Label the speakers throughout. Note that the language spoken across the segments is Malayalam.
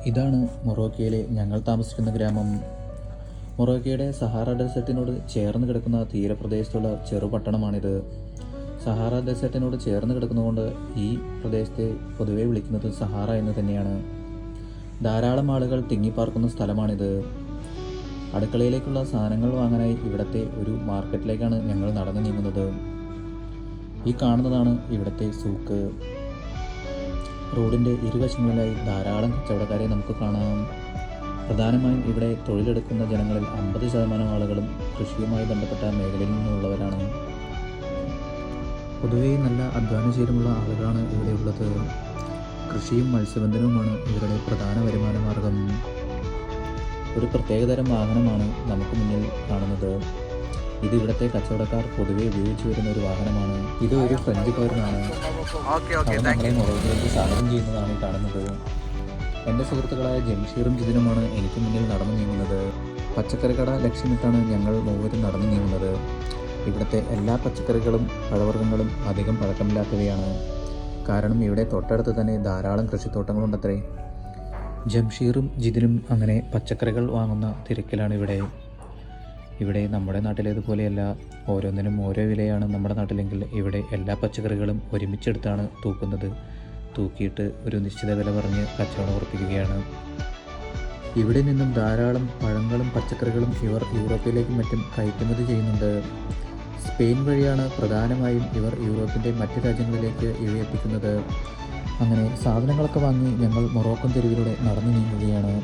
Speaker 1: ഇതാണ് മൊറോക്കയിലെ ഞങ്ങൾ താമസിക്കുന്ന ഗ്രാമം. മൊറോക്കയുടെ സഹാറ ഡെസേർട്ടിനോട് ചേർന്ന് കിടക്കുന്ന തീരപ്രദേശത്തുള്ള ചെറുപട്ടണമാണിത്. സഹാറ ഡെസേർട്ടിനോട് ചേർന്ന് കിടക്കുന്നതുകൊണ്ട് ഈ പ്രദേശത്തെ പൊതുവെ വിളിക്കുന്നത് സഹാറ എന്ന് തന്നെയാണ്. ധാരാളം ആളുകൾ തിങ്ങിപ്പാർക്കുന്ന സ്ഥലമാണിത്. അടുക്കളയിലേക്കുള്ള സാധനങ്ങൾ വാങ്ങാനായി ഇവിടുത്തെ ഒരു മാർക്കറ്റിലേക്കാണ് ഞങ്ങൾ നടന്നു നീങ്ങുന്നത്. ഈ കാണുന്നതാണ് ഇവിടുത്തെ സൂക്ക്. റോഡിൻ്റെ ഇരുവശങ്ങളിലായി ധാരാളം കച്ചവടക്കാരെ നമുക്ക് കാണാം. പ്രധാനമായും ഇവിടെ തൊഴിലെടുക്കുന്ന ജനങ്ങളിൽ 50% ആളുകളും കൃഷിയുമായി ബന്ധപ്പെട്ട മേഖലയിൽ നിന്നുള്ളവരാണ്. പൊതുവെ നല്ല അധ്വാനശീലമുള്ള ആളുകളാണ് ഇവിടെ ഉള്ളത്. കൃഷിയും മത്സ്യബന്ധനവുമാണ് ഇവരുടെ പ്രധാന വരുമാന മാർഗം. ഒരു പ്രത്യേകതരം വാഹനമാണ് നമുക്ക് മുന്നിൽ കാണുന്നത്. ഇത് ഇവിടുത്തെ കച്ചവടക്കാർ പൊതുവെ ഉപയോഗിച്ചു വരുന്ന ഒരു വാഹനമാണ്. ഇത് ഒരു ഫ്രഞ്ച് പൗരനാണ്. അവൻ നമ്മളെ മൊറോക്കയിലേക്ക് സ്വാഗതം ചെയ്യുന്നതാണ് ഈ കാണുന്നത്. എൻ്റെ സുഹൃത്തുക്കളായ ജംഷീറും ജിതിനുമാണ് എനിക്ക് മുന്നിൽ നടന്നു നീങ്ങുന്നത്. പച്ചക്കറി കട ലക്ഷ്യമിട്ടാണ് ഞങ്ങൾ മൂവരും നടന്നു നീങ്ങുന്നത്. ഇവിടുത്തെ എല്ലാ പച്ചക്കറികളും പഴവർഗ്ഗങ്ങളും അധികം പഴക്കമില്ലാത്തവയാണ്. കാരണം ഇവിടെ തൊട്ടടുത്ത് തന്നെ ധാരാളം കൃഷിത്തോട്ടങ്ങളുണ്ടത്രേ. ജംഷീറും ജിതിനും അങ്ങനെ പച്ചക്കറികൾ വാങ്ങുന്ന തിരക്കിലാണ് ഇവിടെ നമ്മുടെ നാട്ടിലേതുപോലെയല്ല. ഓരോന്നിനും ഓരോ വിലയാണ് നമ്മുടെ നാട്ടിലെങ്കിൽ ഇവിടെ എല്ലാ പച്ചക്കറികളും ഒരുമിച്ചെടുത്താണ് തൂക്കുന്നത്. തൂക്കിയിട്ട് ഒരു നിശ്ചിത വില പറഞ്ഞ് കച്ചവടം ഉറപ്പിക്കുകയാണ്. ഇവിടെ നിന്നും ധാരാളം പഴങ്ങളും പച്ചക്കറികളും ഇവർ യൂറോപ്പിലേക്കും മറ്റും കയറ്റുമതി ചെയ്യുന്നുണ്ട്. സ്പെയിൻ വഴിയാണ് പ്രധാനമായും ഇവർ യൂറോപ്പിൻ്റെ മറ്റ് രാജ്യങ്ങളിലേക്ക് ഇവയെത്തിക്കുന്നത്. അങ്ങനെ സാധനങ്ങളൊക്കെ വാങ്ങി ഞങ്ങൾ മൊറോക്കൻ തെരുവിലൂടെ നടന്നു നീങ്ങുകയാണ്.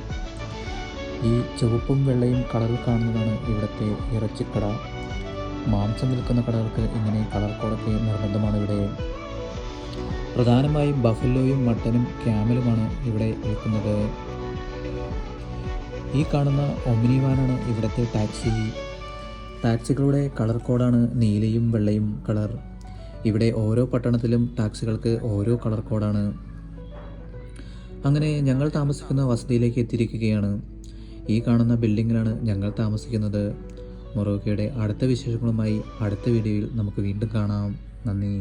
Speaker 1: ഈ ചുവപ്പും വെള്ളയും കളറിൽ കാണുന്നതാണ് ഇവിടുത്തെ ഇറച്ചിക്കട. മാംസം വിൽക്കുന്ന കടകൾക്ക് ഇങ്ങനെ കളർ കോഡൊക്കെ നിർബന്ധമാണ് ഇവിടെ. പ്രധാനമായും ബഫലോയും മട്ടനും ക്യാമലുമാണ് ഇവിടെ വിൽക്കുന്നത്. ഈ കാണുന്ന ഒമിനി വാനാണ് ഇവിടുത്തെ ടാക്സി. ടാക്സികളുടെ കളർ കോഡാണ് നീലയും വെള്ളയും കളർ. ഇവിടെ ഓരോ പട്ടണത്തിലും ടാക്സികൾക്ക് ഓരോ കളർ കോഡാണ്. അങ്ങനെ ഞങ്ങൾ താമസിക്കുന്ന വസതിയിലേക്ക് എത്തിയിരിക്കുകയാണ്. ഈ കാണുന്ന ബിൽഡിങ്ങിലാണ് ഞങ്ങൾ താമസിക്കുന്നത്. മൊറോക്കയുടെ അടുത്ത വിശേഷങ്ങളുമായി അടുത്ത വീഡിയോയിൽ നമുക്ക് വീണ്ടും കാണാം. നന്ദി.